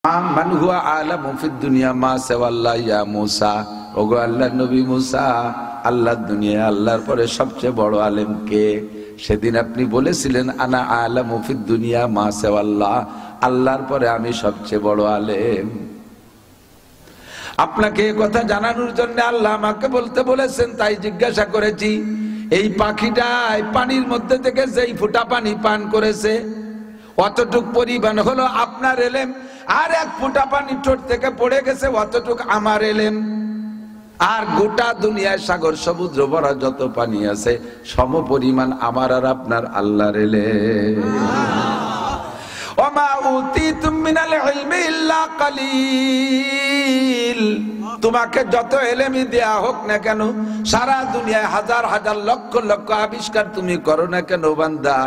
মান হুয়া আলামু ফিদ দুনিয়া মা সাওয়াল্লাহ ইয়া মুসা, ওগো আল্লাহর নবী মুসা, আল্লাহর দুনিয়ায় আল্লাহর পরে সবচেয়ে বড় আলেম কে? সেদিন আপনি বলেছিলেন আনা আলামু ফিদ দুনিয়া মা সাওয়াল্লাহ, আল্লাহর পরে আমি সবচেয়ে বড় আলেম। আপনাকে এই কথা জানানোর জন্য আল্লাহ আমাকে বলতে বলেছেন, তাই জিজ্ঞাসা করেছি। এই পাখিটা পানির মধ্যে থেকে যেই ফুটা পানি পান করেছে, অতটুক পরিমাণ হলো আপনার এলেম, আর এক ফুটা পানি ঠোঁট থেকে পড়ে গেছে, অতটুক আমার এলেম। আর গোটা দুনিয়ায় সাগর সমুদ্র ভরা যত পানি আছে সম পরিমাণ আমার আর আপনার আল্লাহর এলেম। ওমা উতিতুম মিনাল ইলমি ইল্লা কালিল, তোমাকে যত এলেমই দেয়া হোক না কেন, সারা দুনিয়ায় হাজার হাজার লক্ষ লক্ষ আবিষ্কার তুমি করো না কেন বান্দা,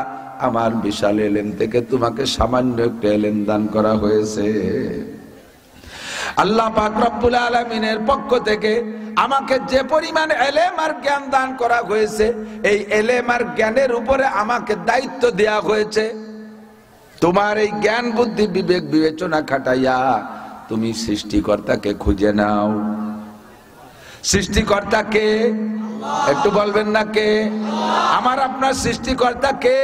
আমার বিশাল এলেম থেকে তোমাকে সামান্য একটা এলেম দান করা হয়েছে। আল্লাহ পাক রব্বুল আলামিনের পক্ষ থেকে আমাকে যে পরিমাণ এলেম আর জ্ঞান দান করা হয়েছে, এই এলেম আর জ্ঞানের উপরে আমাকে দায়িত্ব দেয়া হয়েছে। তোমার এই জ্ঞান বুদ্ধি বিবেক বিবেচনা খাটাইয়া তুমি সৃষ্টিকর্তাকে খুঁজে নাও। সৃষ্টিকর্তা কে? একটু বলবেন না কে? আমার আপনার সৃষ্টিকর্তা কে?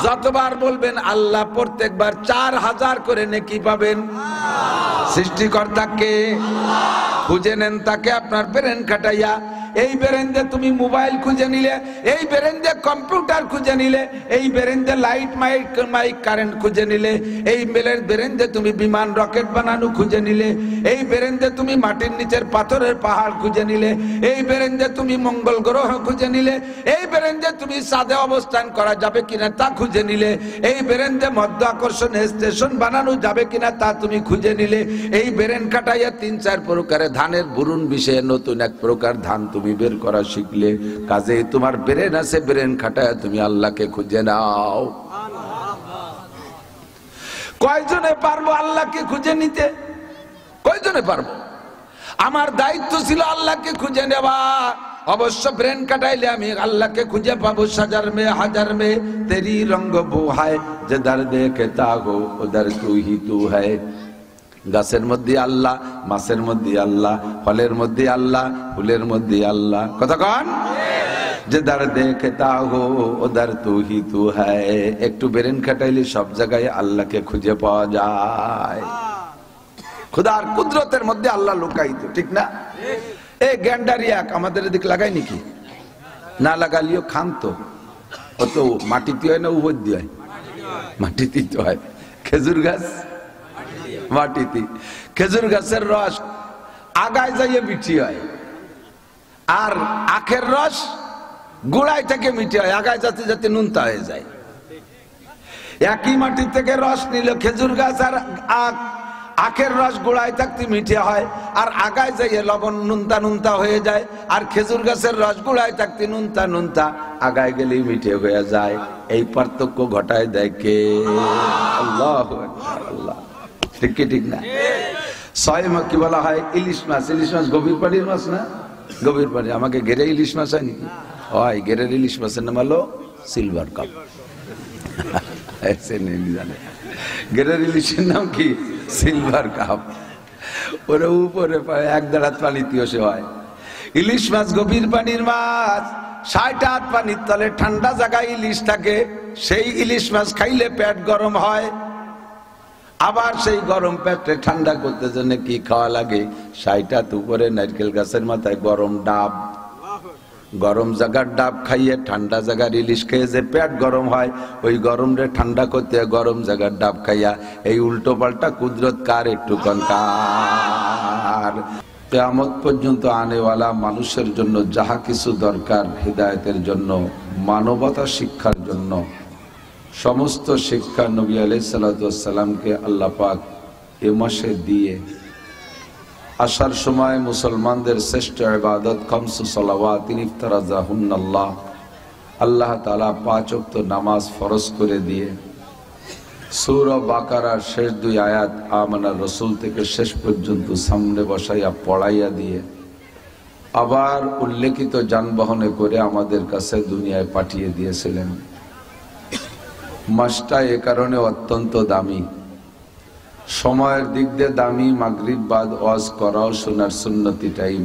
যতবার বলবেন আল্লাহ, প্রত্যেকবার 4000 করে নেকি পাবেন। সৃষ্টিকর্তা কে? খুঁজে নেন তাকে আপনার ব্রেন খাটাইয়া। এই ব্রেন দিয়ে তুমি মোবাইল খুঁজে নিলে, এই ব্রেন দিয়ে কম্পিউটার খুঁজে নিলে, এই ব্রেন দিয়ে লাইট মাইক কারেন্ট খুঁজে নিলে, এই ব্রেন দিয়ে তুমি বিমান রকেট বানানো খুঁজে নিলে, এই ব্রেন দিয়ে তুমি মাটির নিচের পাথরের পাহাড় খুঁজে নিলে, এই ব্রেন দিয়ে তুমি মঙ্গল গ্রহ খুঁজে নিলে, এই ব্রেন দিয়ে তুমি চাঁদে অবস্থান করা যাবে কিনা তা খুঁজে নিলে, এই ব্রেন দিয়ে মধ্য আকর্ষণ স্টেশন বানানো যাবে কিনা তা তুমি খুঁজে নিলে। এই ব্রেন খাটাইয়া 3-4 প্রকারে ধানের বুরুন বিষয়ে নতুন এক প্রকার ধান তুমি বের করা শিখলে। কাজে তোমার ব্রেন আছে, ব্রেন খাটায় তুমি আল্লাহকে খুঁজে নাও। কয়জনে পারবো আল্লাহকে খুঁজে নিতে? কয়জনে পারবো? আমার দায়িত্ব ছিল আল্লাহকে খুঁজে নেওয়া। অবশ্য ব্রেন কাটাইলে আমি আল্লাহকে খুঁজে পাবো। সাজার মে হাজার মে তেরি রঙ্গ বো হায়, যেদার দেখতা হো উদার তু হি তু হ্যায়। গাছের মধ্যে আল্লাহ, মাছের মধ্যে আল্লাহ, ফলের মধ্যে আল্লাহ, ফুলের মধ্যে আল্লাহ। কথা কন? যেদার দেখতা হো উদার তু হি তু হ্যায়। একটু ব্রেন খাটাইলে সব জায়গায় আল্লাহকে খুঁজে পাওয়া যায়। খুদার কুদরতের মধ্যে আল্লাহ লুকায়িত, ঠিক না? এই গ্যান্ডারিয়া আমাদের এদিকে লাগাই নাকি? না লাগালিও খান তো। অত মাটিতে হয় না উপর দিয়ে হয়? মাটিতেই তো হয়। খেজুর গাছ মাটিতে, খেজুর গাছের রস আগায় যাইয়ে মিঠি হয়, আর আখের রস গোড়ায় থেকে মিঠি হয়, আগায় যাতে যাতে নুনতা হয়ে যায়। একই মাটি থেকে রস নিল খেজুর গাছ আর আখ, আখের রস গোড়ায় থাকতে মিঠে হয়, আর আগায় যাইয়ে লবণ নুনতা নুনতা হয়ে যায়। আর খেজুর গাছের রস গোড়ায় থাকতে নুনতা নুনতা, আগায় গেলেই মিঠে হয়ে যায়। এই পার্থক্য ঘটায় দেয় কে? আল্লাহু আকবার। আল্লাহ, ঠিক কি ঠিক না? ছয় কি বলা হয়? ইলিশ মাছ। ইলিশ মাছ গভীর পানির মাছ না? গভীর পানি। আমাকে গেরে ইলিশ মাছ হয় নাকি? হয়। গেরের ইলিশ মাছের নাম হলো সিলভার কাপ। জানে গেরের ইলিশের নাম কি? Silver cup. ওরে উপরে 1 দাঁড়াত পানিতেও সে হয়। ইলিশ মাছ গভীর পানির মাছ। 60 হাত পানির তলে ঠান্ডা জায়গায় ইলিশ থাকে। সেই ইলিশ মাছ খাইলে পেট গরম হয়। আবার সেই গরম পেটে ঠান্ডা করতে জন্য কি খাওয়া লাগে? 60 হাত উপরে নারকেল গাছের মাথায় গরম ডাব, গরম জায়গার ডাব খাইয়ে ঠান্ডা জায়গার ইলিশ খেয়ে যে পেট গরম হয়, ওই গরম রে ঠান্ডা করতে গরম জায়গার ডাব খাইয়া। এই উল্টো পাল্টা কুদরত কার? একটু কার? কিয়ামত পর্যন্ত আনেওয়ালা মানুষের জন্য যাহা কিছু দরকার হিদায়াতের জন্য, মানবতা শিক্ষার জন্য, সমস্ত শিক্ষা নবী আলাইহিস সালাতু ওয়াস সালামকে আল্লাহ পাক এ মাসে দিয়ে আসার সময় মুসলমানদের শ্রেষ্ঠ ইবাদত খামসু সালাওয়াত ইফতারাজাহুন্নাল্লাহ, আল্লাহ তাআলা 5 ওয়াক্ত নামাজ ফরজ করে দিয়ে সূরা বাকারার শেষ 2 আয়াত আমানার রাসূল থেকে শেষ পর্যন্ত সামনে বসাইয়া পড়াইয়া দিয়ে আবার উল্লেখিত যানবাহনে করে আমাদের কাছে দুনিয়ায় পাঠিয়ে দিয়েছিলেন। মাসটা এ কারণে অত্যন্ত দামি। সময়ের দিক দিয়ে দামি, মাগরিব বাদ ওয়াজ করাও শোনার সুন্নতি টাইম।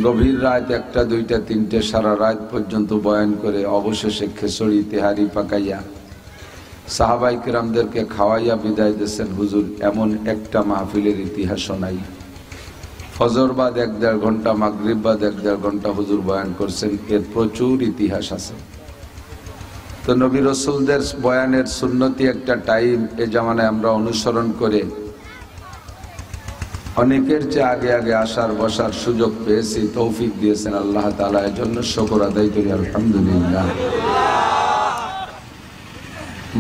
গভীর রাত 1টা 2টা 3টে সারা রাত পর্যন্ত বয়ান করে অবশেষে খেচড়ি তেহারি পাকাইয়া সাহাবাই কিরামদেরকে খাওয়াইয়া বিদায় দিয়েছেন হুজুর, এমন একটা মাহফিলের ইতিহাস নাই। ফজর বাদ 1-1.5 ঘন্টা, মাগরিব বাদ 1-1.5 ঘন্টা হুজুর বয়ান করছেন, এর প্রচুর ইতিহাস আছে। তো নবী রাসূলদের বয়ানের সুন্নতি একটা টাইম এ জামানায় আমরা অনুসরণ করে অনেকের চেয়ে আগে আগে আসার বসার সুযোগ পেয়েছি, তৌফিক দিয়েছেন আল্লাহ তাআলা, এর জন্য শুকর আদায় করি আলহামদুলিল্লাহ।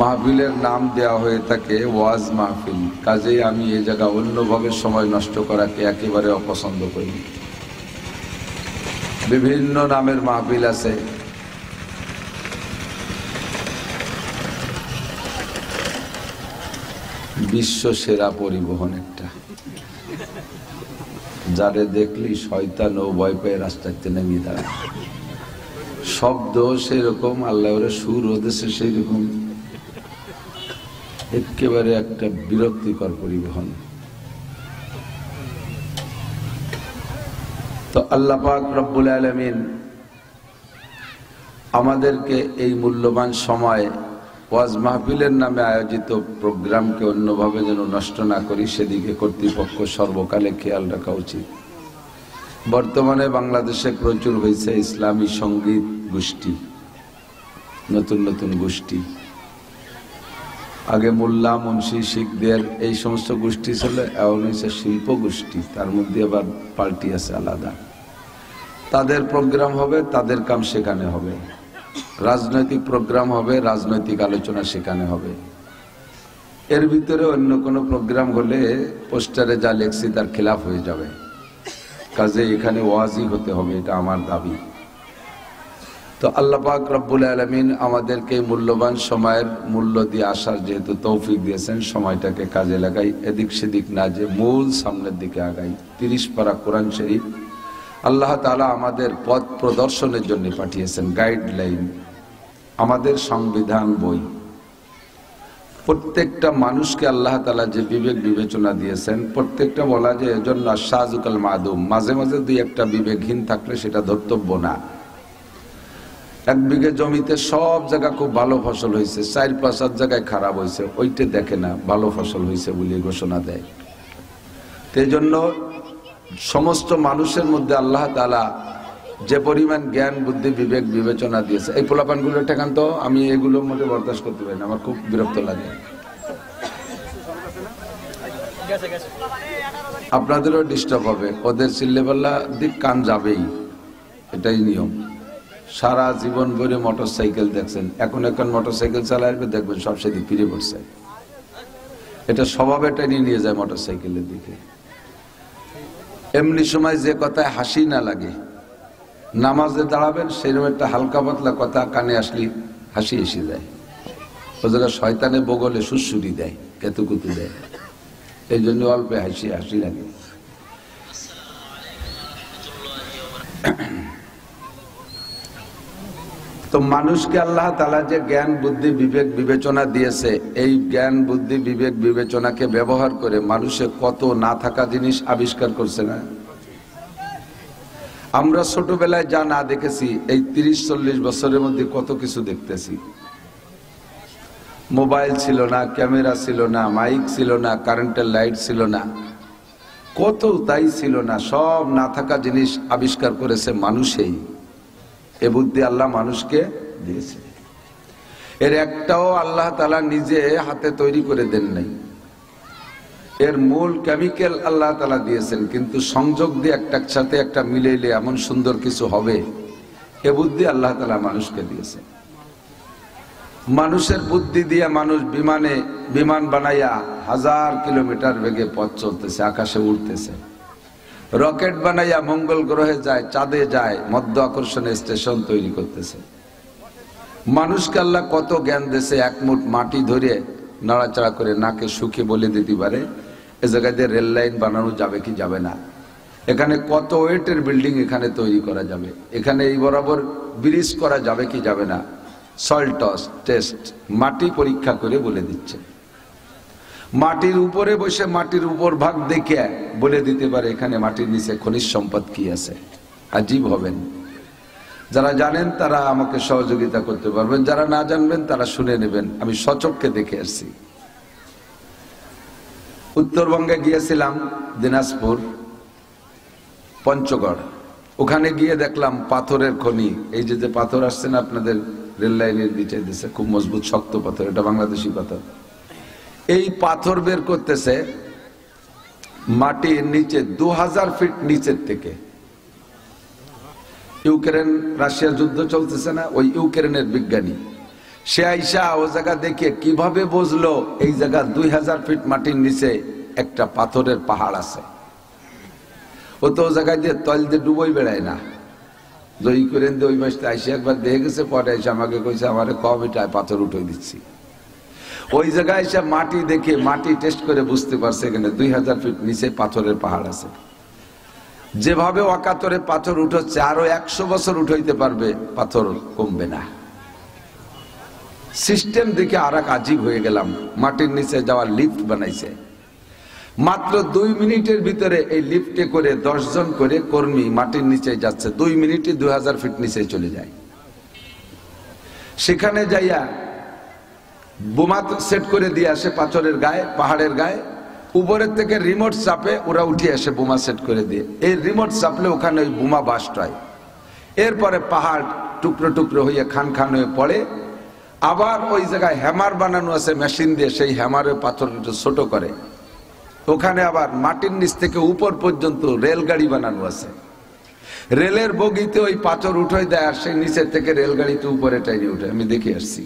মাহফিলের নাম দেওয়া হয়ে থাকে ওয়াজ মাহফিল, কাজেই আমি এই জায়গা অন্যভাবে সময় নষ্ট করাকে একেবারে অপছন্দ করি। বিভিন্ন নামের মাহফিল আছে, বিশ্ব সেরা পরিবহন একটা, যারে দেখলি শয়তান ও ভয় পেয়ে রাস্তাতে নেমে দাঁড়ায়। শব্দ সেরকম, আল্লাহ ওরে সুর ওদেশে সেই রকম, একেবারে একটা বিরক্তিকর পরিবহন। তো আল্লাহ পাক রব্বুল আলামিন আমাদেরকে এই মূল্যবান সময় ওয়াজ মাহফিলের নামে আয়োজিত প্রোগ্রামকে অন্যভাবে যেন নষ্ট না করি, সেদিকে কর্তৃপক্ষ সর্বকালে খেয়াল রাখা উচিত। বর্তমানে বাংলাদেশে প্রচুর হয়েছে ইসলামী সঙ্গীত গোষ্ঠী, নতুন নতুন গোষ্ঠী। আগে মোল্লা মুন্সি শিখদের এই সমস্ত গোষ্ঠী ছিল, এখন হয়েছে শিল্প গোষ্ঠী, তার মধ্যে আবার পার্টি আছে আলাদা। তাদের প্রোগ্রাম হবে, তাদের কাম সেখানে হবে। রাজনৈতিক প্রোগ্রাম হবে, রাজনৈতিক আলোচনা সেখানে হবে। এর ভিতরে অন্য কোনো প্রোগ্রাম হলে পোস্টারে যা লেখছি তার খেলাফ হয়ে যাবে, কাজে এখানে ওয়াজই হতে হবে, এটা আমার দাবি। তো আল্লাহ পাক রব্বুল আলামিন আমাদেরকে মূল্যবান সময়ের মূল্য দিয়ে আসার যেহেতু তৌফিক দিয়েছেন, সময়টাকে কাজে লাগাই, এদিক সেদিক না যে মূল সামনের দিকে আগাই। 30 পারা কোরআন শরীফ আল্লাহ তাআলা আমাদের পথ প্রদর্শনের জন্য পাঠিয়েছেন, গাইডলাইন, আমাদের সংবিধান বই। প্রত্যেকটা মানুষকে আল্লাহ তাআলা যে বিবেক বিবেচনা দিয়েছেন, প্রত্যেকটা বলা যায় এজন্য আশাজুকাল মাদুম, মাঝে মাঝে 2-1টা বিবেকহীন থাকলে সেটা ধর্তব্য না। 1 বিঘে জমিতে সব জায়গা খুব ভালো ফসল হয়েছে, 4-5 জায়গায় খারাপ হয়েছে, ওইটা দেখে না, ভালো ফসল হয়েছে বলে ঘোষণা দেয়। সেই জন্য সমস্ত মানুষের মধ্যে আল্লাহ তাআলা যে পরিমাণ জ্ঞান বুদ্ধি বিবেক বিবেচনা দিয়েছে, এই পোলাপানগুলো ঠেকান তো, আমি এগুলোর মধ্যে বরদাস্ত করতে পারি না, আমার খুব বিরক্ত লাগে। আপনাদেরও ডিস্টার্ব হবে, ওদের চিল্লেপাল্লা দিক কান যাবেই, এটাই নিয়ম। সারা জীবন ভরে মোটরসাইকেল দেখছেন, এখন মোটরসাইকেল চালাবে দেখবেন সব সেদিক ফিরে পড়ছে। এটা স্বভাবে টেনে নিয়ে যায় মোটরসাইকেলের দিকে। এমনি সময় যে কথায় হাসি না লাগে, নামাজে দাঁড়াবেন সেরকম একটা হালকা পাতলা কথা কানে আসলে হাসি এসে যায়। ও জায়গায় শয়তানে বগলে সুরসুরি দেয়, কেতুকুতু দেয়, এই জন্য অল্প হাসি হাসি লাগে। তো মানুষকে আল্লাহ তাআলা যে জ্ঞান বুদ্ধি বিবেক বিবেচনা দিয়েছে, এই জ্ঞান বুদ্ধি বিবেক বিবেচনাকে ব্যবহার করে মানুষে কত না থাকা জিনিস আবিষ্কার করছে না। আমরা ছোটবেলায় যা না দেখেছি, এই 30-40 বছরের মধ্যে কত কিছু দেখতেছি। মোবাইল ছিল না, ক্যামেরা ছিল না, মাইক ছিল না, কারেন্টের লাইট ছিল না, কত তাই ছিল না, সব না থাকা জিনিস আবিষ্কার করেছে মানুষেই। এ বুদ্ধি আল্লাহ মানুষকে দিয়েছে, এর একটাও আল্লাহ তাআলা নিজে হাতে তৈরি করে দেন নাই। এর মূল কেমিক্যাল আল্লাহ তাআলা দিয়েছেন, কিন্তু সংযোগ দিয়ে একটার সাথে একটা মিলাইলে এমন সুন্দর কিছু হবে, এ বুদ্ধি আল্লাহ তাআলা মানুষকে দিয়েছে। মানুষের বুদ্ধি দিয়ে মানুষ বিমান বানাইয়া 1000 কিলোমিটার বেগে পথ চলতেছে, আকাশে উড়তেছে। রকেট বানাইয়া মঙ্গল গ্রহে যায়, চাঁদে যায়, মধ্য আকর্ষণে স্টেশন তৈরি করতেছে। মানুষকে আল্লাহ কত জ্ঞান দিয়েছে, 1 মুঠ মাটি ধরে নাড়াচাড়া করে নাকে শুকে বলে দিতে পারে এ জায়গায় দিয়ে রেল লাইন বানানো যাবে কি যাবে না, এখানে কত ওয়েটের বিল্ডিং এখানে তৈরি করা যাবে, এখানে এই বরাবর ব্রিজ করা যাবে কি যাবে না, সয়েল টেস্ট, মাটি পরীক্ষা করে বলে দিচ্ছে। মাটির উপরে বসে মাটির উপর ভাগ দেখে বলে দিতে পারে এখানে মাটির নিচে খনিজ সম্পদ কি আছে। আজীব হবেন। যারা জানেন তারা আমাকে সহযোগিতা করতে পারবেন, যারা না জানবেন তারা শুনে নেবেন। আমি সচক্ষে দেখে আসছি। উত্তরবঙ্গে গিয়েছিলাম, দিনাজপুর, পঞ্চগড়। ওখানে গিয়ে দেখলাম পাথরের খনি। এই যে পাথর আসছে না আপনাদের রেল লাইনের দিকে দিচ্ছে, খুব মজবুত শক্ত পাথর, এটা বাংলাদেশি পাথর। এই পাথর বের করতেছে মাটির নিচে 2000 ফিট নিচের থেকে। ইউক্রেন রাশিয়া যুদ্ধ চলতেছে না, ওই ইউক্রেনের বিজ্ঞানী সে আইসা ও জায়গা দেখে কিভাবে বুঝলো এই জায়গা 2000 ফিট মাটির নিচে একটা পাথরের পাহাড় আছে। ও তো ও জায়গায় দিয়ে তল দিয়ে ডুবোই বেড়ায় না। ইউক্রেন দিয়ে ওই মাসটা আইসে একবার দেখে গেছে, পরে এসে আমাকে কইছে আমারে কম এটায় পাথর উঠে দিচ্ছি। ওই জায়গায় এসে মাটি দেখে মাটি টেস্ট করে বুঝতে পারছে এখানে 2000 ফিট নিচে পাথরের পাহাড় আছে। যেভাবে অকাতরে পাথর উঠছে আরো 100 বছর উঠাইতে পারবে, পাথর কমবে না। সিস্টেম দেখে আর এক আজীব হয়ে গেলাম। মাটির নিচে যাওয়ার লিফট বানাইছে। মাত্র 2 মিনিটের ভিতরে এই লিফটে করে 10 জন করে কর্মী মাটির নিচে যাচ্ছে। 2 মিনিটে 2000 ফিট নিচে চলে যায়। সেখানে যাইয়া বোমা সেট করে দিয়ে আসে পাথরের গায়ে, পাহাড়ের গায়ে। উপরের থেকে রিমোট চাপে ওরা উঠে আসে বোমা সেট করে দিয়ে। এই রিমোট চাপলে ওখানে ওই বোমা বাস্ট হয়। এরপরে পাহাড় টুকরো টুকরো হয়ে খান খান হয়ে পড়ে। আবার ওই জায়গায় হ্যামার বানানো আছে মেশিন দিয়ে, সেই হ্যামারে পাথর ছোট করে। ওখানে আবার মাটির নিচ থেকে উপর পর্যন্ত রেলগাড়ি বানানো আছে। রেলের বগিতে ওই পাথর উঠে দেয়, আর সেই নিচের থেকে রেলগাড়িতে উপরে টাইনে উঠে। আমি দেখে আসছি।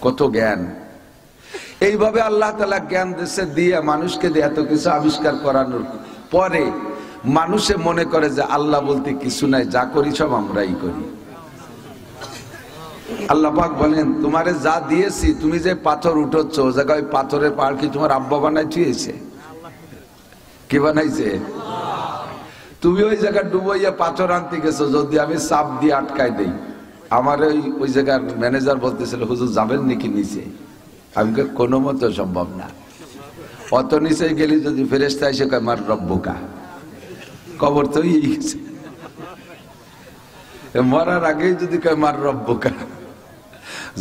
কত জ্ঞান! এইভাবে আল্লাহ তাআলা জ্ঞান দিয়েছে, দিয়ে মানুষকে দিয়ে এত কিছু আবিষ্কার করানোর পরে মানুষে মনে করে যে আল্লাহ বলতে কিছু নাই, যা করি সব আমরাই করি। আল্লাহ পাক বলেন তোমারে যা দিয়েছি, তুমি যে পাথর উঠোচ্ছ ও জায়গায় পাথরের পাহাড় কি তোমার আব্বা বানাই থুয়েছে? কি বানাইছে? তুমি ওই জায়গায় ডুবাইয়া পাথর আনতে গেছো, যদি আমি চাপ দিয়ে আটকাই দেই। আমার ওই জায়গার ম্যানেজার বলতেছিল হুজুর যাবেন নাকি নিচে? আমি কোনো মতো সম্ভব না। অত নিচে গেলি যদি ফেরেশতা এসে কয় মার রব্বুকা, কবর তো হয়ে গেছে। মরার আগেই যদি কয় মার রব্বুকা,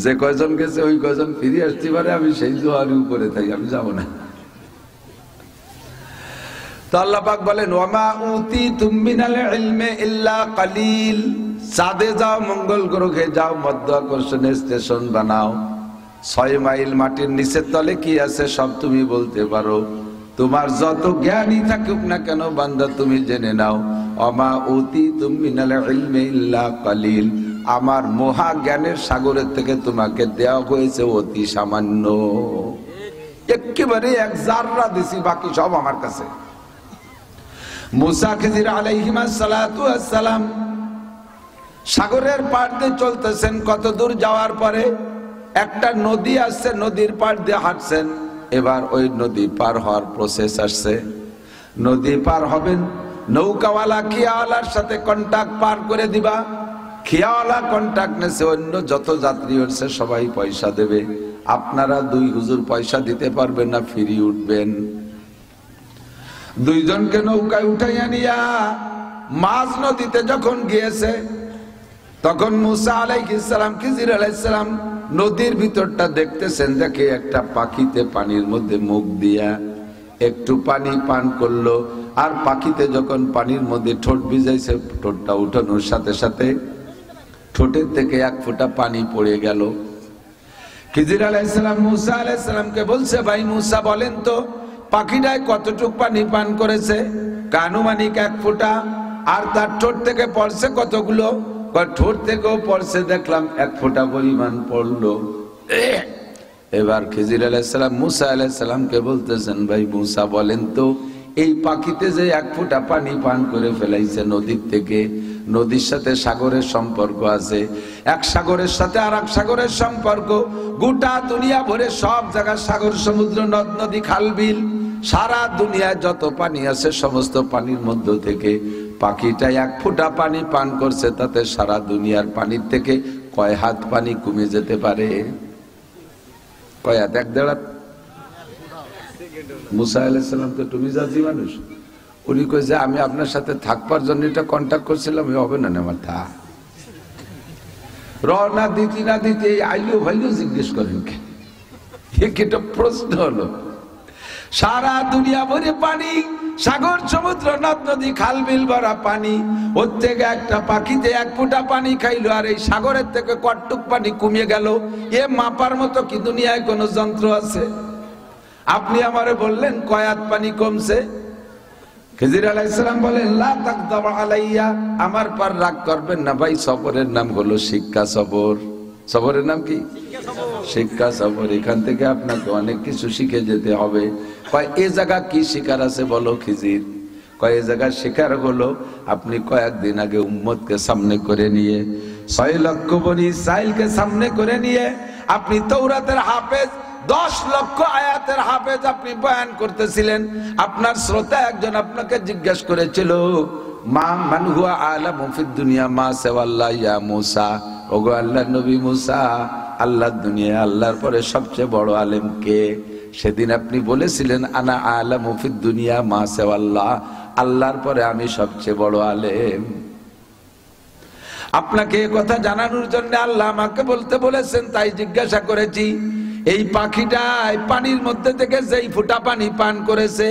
যে কয়জন গেছে ওই কয়জন ফিরে আসতে পারে। আমি সেই জোয়ার উপরে থাকি, আমি যাব না। তো আল্লাহ পাক বলেন ওয়ামা উতিতুম মিনাল ইলমি ইল্লা কালিল। চাঁদে যাও, মঙ্গল গ্রহে যাও, মধ্যাকর্ষণের স্টেশন বানাও। 6 মাইল মাটির নিচের তলে কি আছে সব তুমি বলতে পারো। তোমার যত জ্ঞানই থাকুক না কেন বান্দা, তুমি জেনে নাও ওয়ামা উতিতুম মিনাল ইলমি ইল্লা কালিল। আমার মহা জ্ঞানের সাগরের থেকে তোমাকে দেওয়া হয়েছে অতি সামান্য, একেবারে 1 জাররা দিছি, বাকি সব আমার কাছে। মুসা খিজির আলাইহিমা সালাতু আসসালাম সাগরের পাড় দিয়ে চলতেছেন। কত দূর যাওয়ার পরে একটা নদী আসছে, নদীর পাড় দিয়ে হাঁটছেন। এবার ওই নদী পার হওয়ার প্রসেস আসছে। নদী পার হবেন, নৌকাওয়ালা খিয়াওয়ালার সাথে কন্টাক্ট পার করে দিবা। খিয়াওয়ালা কন্টাক্ট নেছে, অন্য যত যাত্রী হচ্ছে সবাই পয়সা দেবে। আপনারা 2 হুজুর পয়সা দিতে পারবেন না, ফিরি উঠবেন। 2 জনকে নৌকায় উঠাইয়া নিয়া মাঝ নদীতে যখন গিয়েছে, তখন মুসা আলাইহিস সালাম, খিজির আলাইহিস সালাম নদীর ভিতরটা দেখতেছেন। দেখে একটা পাখিতে পানির মধ্যে মুখ দিয়া একটু পানি পান করলো। আর পাখিতে যখন পানির মধ্যে ঠোঁট ভিজাইছে, ঠোঁটটা উঠানোর সাথে সাথে ঠোঁটের থেকে 1 ফোঁটা পানি পড়ে গেল। খিজির আলাইহিস সালাম মুসা আলাইহিস সালামকে বলছে, ভাই মুসা বলেন তো পাখিটায় কতটুক পানি পান করেছে? আনুমানিক 1 ফোঁটা। আর তার ঠোঁট থেকে পড়ছে কতগুলো? ঠোঁট থেকেও পড়ছে দেখলাম 1 ফোঁটা পরিমাণ পড়লো। এবার খিজির আলাইহিস সালাম মুসা আলাইহিস সালামকে বলতেছেন, ভাই মুসা বলেন তো এই পাখিতে যে 1 ফোঁটা পানি পান করে ফেলাইছে নদীর থেকে, নদীর সাথে সাগরের সম্পর্ক আছে। এক সাগরের সাথে আর এক সাগরের সম্পর্ক। গোটা দুনিয়া ভরে সব জায়গায় সাগর, সমুদ্র, নদ নদী, খাল বিল, সারা দুনিয়ায় যত পানি আছে সমস্ত পানির মধ্য থেকে পাখিটা 1 ফোঁটা পানি পান করছে, তাতে সারা দুনিয়ার পানির থেকে কয় হাত পানি কমে যেতে পারে? কয় হাত? 1-1.5 হাত? মুসা আলাইহিস সালাম তো একটু মিজাজি মানুষ, উনি কই যে আমি আপনার সাথে থাকবার জন্য এটা কন্ট্যাক্ট করছিলাম, হবে না আমার থা রওনা দিতে না দিতে আইলো ভাইলো জিজ্ঞেস করেন কে? একটা প্রশ্ন হলো। সারা দুনিয়া ভরে পানি, সাগর সমুদ্র নদ নদী খাল বিল ভরা পানি, ওর থেকে একটা পাখিতে এক ফোঁটা পানি খাইলো, আর এই সাগরের থেকে কটটুক পানি কমিয়ে গেল। এ মাপার মতো কি দুনিয়ায় কোনো যন্ত্র আছে? আপনি আমারে বললেন কয়াত পানি কমছে। খিজির আলাইহিস সালাম বলেন লা তাকদাব আলাইয়া, আমার পর রাগ করবেন না ভাই, সবরের নাম হলো শিক্ষা সবর। সবরের নাম কি? শিক্ষা সবর। এখান থেকে আপনাকে অনেক কিছু শিখে যেতে হবে। কয় এই জায়গা কি শিকার আছে বলো খিজির? কয় এই জায়গা শিকার হলো আপনি কয়েকদিন আগে উম্মতকে সামনে করে নিয়ে 6 লক্ষ বনি ইসরাইলকে সামনে করে নিয়ে আপনি তাওরাতের হাফেজ, 10 লক্ষ আয়াতের হাফেজ আপনি বয়ান করতেছিলেন। আপনার শ্রোতা একজন আপনাকে জিজ্ঞেস করেছিল মা মান হুয়া আলামু ফিদ দুনিয়া মা সাওয়াল্লাহ ইয়া মুসা, ওগো আল্লাহর নবী মুসা, আল্লাহর দুনিয়া আল্লাহর পরে সবচেয়ে বড় আলেম কে? সেদিন আপনি বলেছিলেন আনা আলামু ফিদ দুনিয়া মা সাওয়াল্লাহ, আল্লাহর পরে আমি সবচেয়ে বড় আলেম। আপনাকে এই কথা জানানোর জন্য আল্লাহ আমাকে বলতে বলেছেন, তাই জিজ্ঞাসা করেছি এই পাখিটা পানির মধ্যে থেকে যেই ফুটা পানি পান করেছে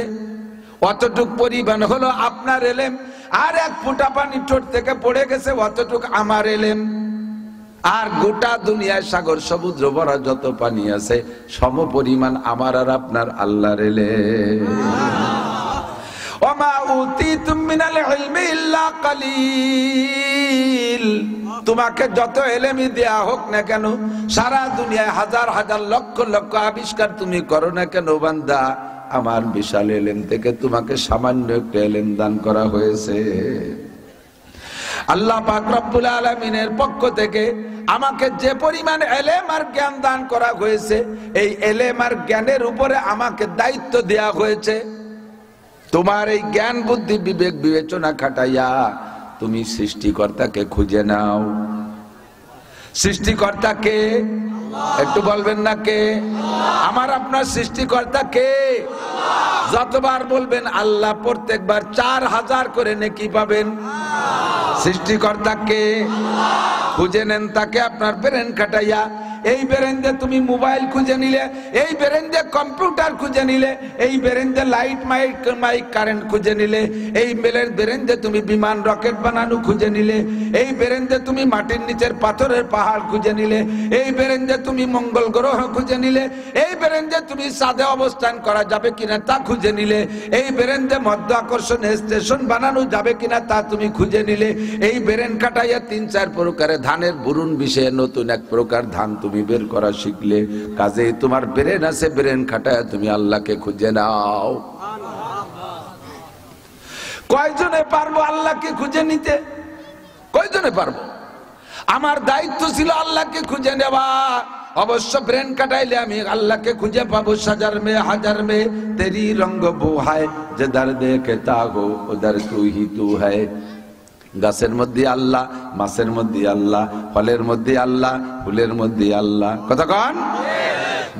অতটুক পরিমাণ হলো আপনার এলেম, আর এক ফুটা পানি ঠোঁট থেকে পড়ে গেছে অতটুক আমার এলেম। আর গোটা দুনিয়ায় সাগর সমুদ্র ভরা যত পানি আছে সম পরিমাণ আমার আর আপনার আল্লাহর এলেম। ওমা উতিতুম মিনাল ইলমি ইল্লা কালিল, তোমাকে যত এলেমই দেয়া হোক না কেন, সারা দুনিয়ায় হাজার হাজার লক্ষ লক্ষ আবিষ্কার তুমি করো না কেন বান্দা, আমার বিশাল এলেম থেকে তোমাকে সামান্য একটা এলেম দান করা হয়েছে। আল্লাহ পাক রব্বুল আলামিনের পক্ষ থেকে আমাকে যে পরিমাণ এলেম আর জ্ঞান দান করা হয়েছে, এই এলেম আর জ্ঞানের উপরে আমাকে দায়িত্ব দেয়া হয়েছে। তোমার এই জ্ঞান বুদ্ধি বিবেক বিবেচনা খাটাইয়া তুমি সৃষ্টিকর্তাকে খুঁজে নাও। সৃষ্টিকর্তা কে? একটু বলবেন না কে? আমার আপনার সৃষ্টিকর্তা কে? যতবার বলবেন আল্লাহ, প্রত্যেকবার 4000 করে নেকি পাবেন। সৃষ্টিকর্তা কে? খুঁজে নেন তাকে আপনার ব্রেন খাটাইয়া। এই ব্রেন দিয়ে তুমি মোবাইল খুঁজে নিলে, এই ব্রেন দিয়ে কম্পিউটার খুঁজে নিলে, এই ব্রেন দিয়ে লাইট মাইক কারেন্ট খুঁজে নিলে, এই ব্রেন দিয়ে তুমি বিমান রকেট বানানো খুঁজে নিলে, এই ব্রেন দিয়ে তুমি মাটির নিচের পাথরের পাহাড় খুঁজে নিলে, এই ব্রেন দিয়ে তুমি মঙ্গল গ্রহ খুঁজে নিলে, এই ব্রেন দিয়ে তুমি চাঁদে অবস্থান করা যাবে কিনা তা খুঁজে নিলে, এই ব্রেন দিয়ে মধ্য আকর্ষণ স্টেশন বানানো যাবে কিনা তা তুমি খুঁজে নিলে। এই ব্রেন কাটাইয়া 3-4 প্রকারের ধানের বুরুন বিষয়ে নতুন এক প্রকার ধান তুমি বের করা শিখলে। কাজে তোমার ব্রেন আছে, ব্রেন খাটায় তুমি আল্লাহকে খুঁজে নাও। কয়জনে পারবো আল্লাহকে খুঁজে নিতে? কয়জনে পারবো? আমার দায়িত্ব ছিল আল্লাহকে খুঁজে নেওয়া। অবশ্য ব্রেন কাটাইলে আমি আল্লাহকে খুঁজে পাবো। সাজার মে হাজার মে তেরি রঙ্গ বো হায়, যেদার দেখতা হো উদার তু হি তু হ্যায়। গাছের মধ্যে আল্লাহ, মাছের মধ্যে আল্লাহ, ফলের মধ্যে আল্লাহ, ফুলের মধ্যে আল্লাহ। কথা কন?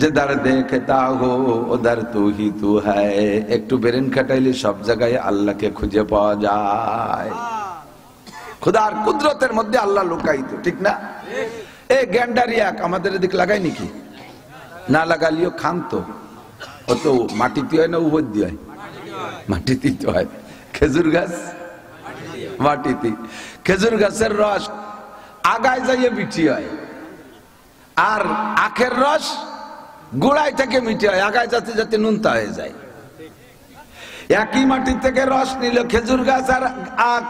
যেদার দেখতা হো উদার তু হি তু হ্যায়। একটু ব্রেন খাটাইলে সব জায়গায় আল্লাহকে খুঁজে পাওয়া যায়। খুদার কুদরতের মধ্যে আল্লাহ লুকায়িত, ঠিক না? এই গ্যান্ডারিয়াক আমাদের এদিকে লাগাই নাকি? না লাগালিও খান তো। ও তো মাটিতে হয় না উপর দিয়ে হয়? মাটিতে তো হয়। খেজুর গাছ মাটিতে। খেজুর গাছের রস আগায় যাইয়ে মিঠি হয়, আর আখের রস গোড়ায় থেকে মিঠি হয়, আগায় যাতে যাতে নুনতা হয়ে যায়। একই মাটি থেকে রস নিল খেজুর গাছ আর আখ,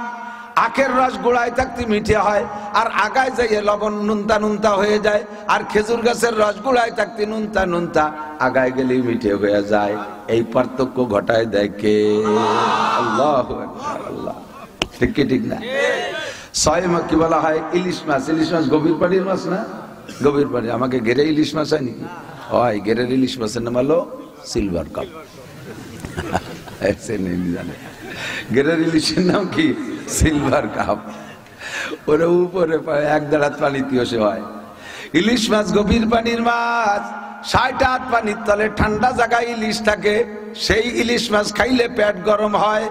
আখের রস গোড়ায় থাকতে মিঠে হয়, আর আগায় যাইয়ে লবণ নুনতা নুনতা হয়ে যায়। আর খেজুর গাছের রস গোড়ায় থাকতে নুনতা নুনতা, আগায় গেলেই মিঠে হয়ে যায়। এই পার্থক্য ঘটায় দেখে আল্লাহু আকবার। আল্লাহ ঠিক কি ঠিক না? ছয় কি বলা হয়? ইলিশ মাছ। ইলিশ মাছ গভীর পানির মাছ না? গভীর পানি। আমাকে গেরে ইলিশ মাছ হয় নাকি? হয়। গেরের ইলিশ মাছের নাম হলো সিলভার কাপ। জানে গেরের ইলিশের নাম কি? Silver cup. ওরে উপরে 1 দাঁড়াত পানিতেও সে হয়। ইলিশ মাছ গভীর পানির মাছ। 60 হাত পানির তলে ঠান্ডা জায়গায় ইলিশ থাকে, সেই ইলিশ মাছ খাইলে পেট গরম হয়।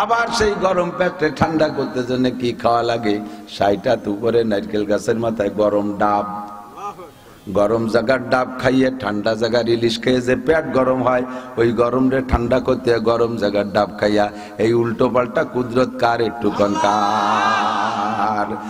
আবার সেই গরম পেটে ঠান্ডা করতে জন্য কি খাওয়া লাগে? 60 হাত উপরে নারকেল গাছের মাথায় গরম ডাব, গরম জায়গার ডাব খাইয়ে ঠান্ডা জায়গার ইলিশ খেয়ে যে পেট গরম হয়, ওই গরম রে ঠান্ডা করতে গরম জায়গার ডাব খাইয়া। এই উল্টো পাল্টা কুদরত কার একটু কনকা।